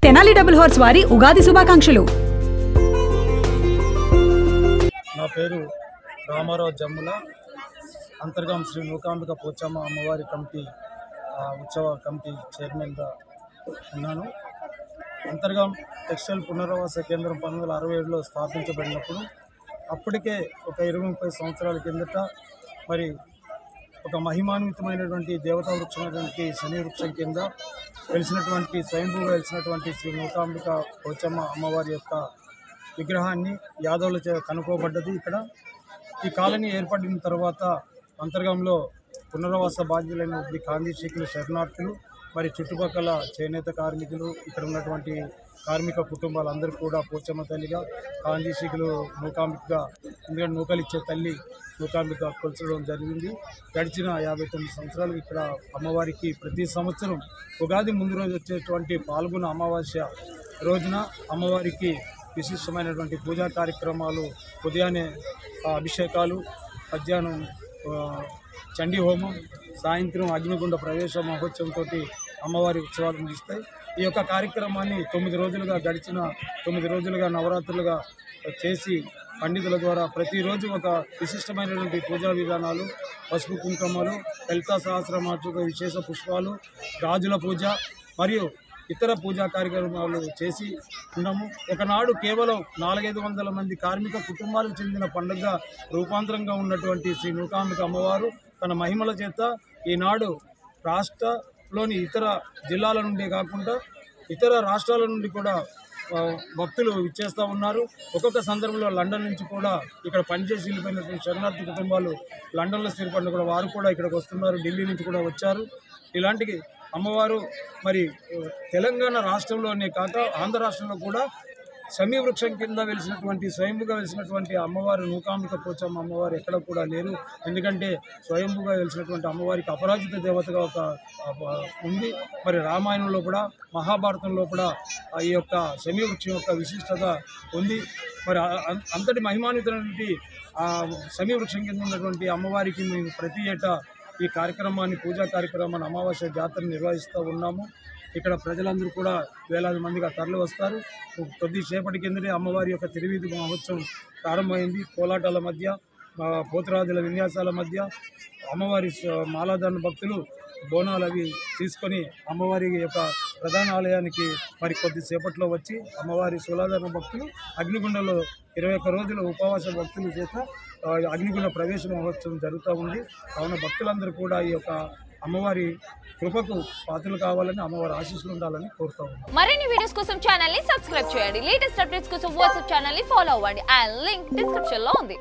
Tenali double horse వారి ఉగాది శుభాకాంక్షలు. నా పేరు రామారావు జమ్ముల. అంతర్గాం శ్రీ మూకాంబిక పోచమ్మ అమ్మవారి కమిటీ ఉత్సవ కమిటీ చైర్మన్గా ఉన్నాను. అంతర్గాం టెక్స్టైల్ పునరావాస కేంద్రం 1967లో స్థాపించబడినప్పుడు అప్పటికే ఒక 20-30 సంవత్సరాల కిందట మరి ఒక మహిమాన్వితమైనటువంటి దేవతా వృక్షమైనటువంటి శని వృక్షం కింద వెలిసినటువంటి స్వయంభూగా వెలిసినటువంటి శ్రీ మూకాంబిక పోచమ్మ అమ్మవారి యొక్క విగ్రహాన్ని యాదవుల కనుకోబడ్డది. ఇక్కడ ఈ కాలనీ ఏర్పడిన తర్వాత అంతర్గంలో పునరావాస బాధ్యులైన కాందీశీకులు శరణార్థులు మరి చుట్టుపక్కల చేనేత కార్మికులు ఇక్కడ ఉన్నటువంటి కార్మిక కుటుంబాలందరూ కూడా పోచమ్మ తల్లిగా కాందీశీకులు మూకాంబికగా ఎందుకంటే నూకలిచ్చే తల్లి మూకాంబిక కొల్చడం జరిగింది. గడిచిన 59 సంవత్సరాలు ఇక్కడ అమ్మవారికి ప్రతి సంవత్సరం ఉగాది ముందు రోజు వచ్చేటువంటి పాల్గొన అమావాస్య రోజున అమ్మవారికి విశిష్టమైనటువంటి పూజా కార్యక్రమాలు, ఉదయాన్నే అభిషేకాలు, మధ్యాహ్నం చండీ హోమం, సాయంత్రం అగ్నిగుండ ప్రవేశ మహోత్సవంతో అమ్మవారి ఉత్సవాలు ముగిస్తాయి. ఈ యొక్క కార్యక్రమాన్ని 9 రోజులుగా గడిచిన 9 రోజులుగా నవరాత్రులుగా చేసి పండితుల ద్వారా ప్రతిరోజు ఒక విశిష్టమైనటువంటి పూజా విధానాలు, పసుపు కుంకుమలు, లలితా సహస్రనామ విశేష పుష్పాలు, గాజుల పూజ మరియు ఇతర పూజా కార్యక్రమాలు చేసి ఉన్నాము. ఒకనాడు కేవలం 400-500 మంది కార్మిక కుటుంబాలకు చెందిన పండుగ రూపాంతరంగా ఉన్నటువంటి శ్రీ మూకాంబిక అమ్మవారు తన మహిమల చేత ఈనాడు రాష్ట్రంలోని ఇతర జిల్లాల నుండే కాకుండా ఇతర రాష్ట్రాల నుండి కూడా భక్తులు ఇచ్చేస్తూ ఉన్నారు. ఒక్కొక్క సందర్భంలో లండన్ నుంచి కూడా ఇక్కడ పనిచేసి వెళ్ళిపోయినటువంటి శరణార్థి కుటుంబాలు లండన్లో స్థిరపడిన కూడా వారు కూడా ఇక్కడికి వస్తున్నారు. ఢిల్లీ నుంచి కూడా వచ్చారు. ఇలాంటి అమ్మవారు మరి తెలంగాణ రాష్ట్రంలోనే కాక ఆంధ్ర రాష్ట్రంలో కూడా శమీ వృక్షం కింద వెలిసినటువంటి స్వయంభుగా వెలిసినటువంటి అమ్మవారు మూకాంబిక పోచమ్మ అమ్మవారు ఎక్కడ కూడా లేరు. ఎందుకంటే స్వయంభుగా వెలిసినటువంటి అమ్మవారికి అపరాజిత దేవతగా ఒక ఉంది. మరి రామాయణంలో కూడా మహాభారతంలో కూడా ఈ యొక్క శమీ వృక్షం యొక్క విశిష్టత ఉంది. మరి అంతటి మహిమాన్వితమైనటువంటి శమీ వృక్షం కింద ఉన్నటువంటి అమ్మవారికి మేము ప్రతి ఏటా ఈ కార్యక్రమాన్ని పూజా కార్యక్రమాన్ని అమావాస్య జాతర నిర్వహిస్తూ ఉన్నాము. ఇక్కడ ప్రజలందరూ కూడా వేలాది మందిగా తరలి వస్తారు. కొద్దిసేపటి కిందనే అమ్మవారి యొక్క తిరువీధి మహోత్సవం ప్రారంభమైంది. కోలాటాల మధ్య, పోతురాజుల విన్యాసాల మధ్య అమ్మవారి మాలాధారణ భక్తులు బోనాలు అవి తీసుకొని అమ్మవారి యొక్క ప్రధాన ఆలయానికి మరి కొద్దిసేపట్లో వచ్చి అమ్మవారి శూలాధారణ భక్తులు అగ్నిగుండంలో 21 రోజుల ఉపవాస భక్తుల చేత అగ్నిగుండ ప్రవేశ మహోత్సవం జరుగుతూ ఉంది. కావున భక్తులందరూ కూడా ఈ యొక్క అమ్మవారి కృపకు పాత్రలు కావాలని, అమ్మవారి ఆశీస్సులు ఉండాలని కోరుతా ఉన్నాం. మరిన్ని వీడియోస్ కోసం ఛానల్ ని సబ్స్క్రైబ్ చేయండి. లేటెస్ట్ అప్డేట్స్ కోసం వాట్సాప్ ఛానల్ ని ఫాలో అవ్వండి. ఆ లింక్ డిస్క్రిప్షన్ లో ఉంది.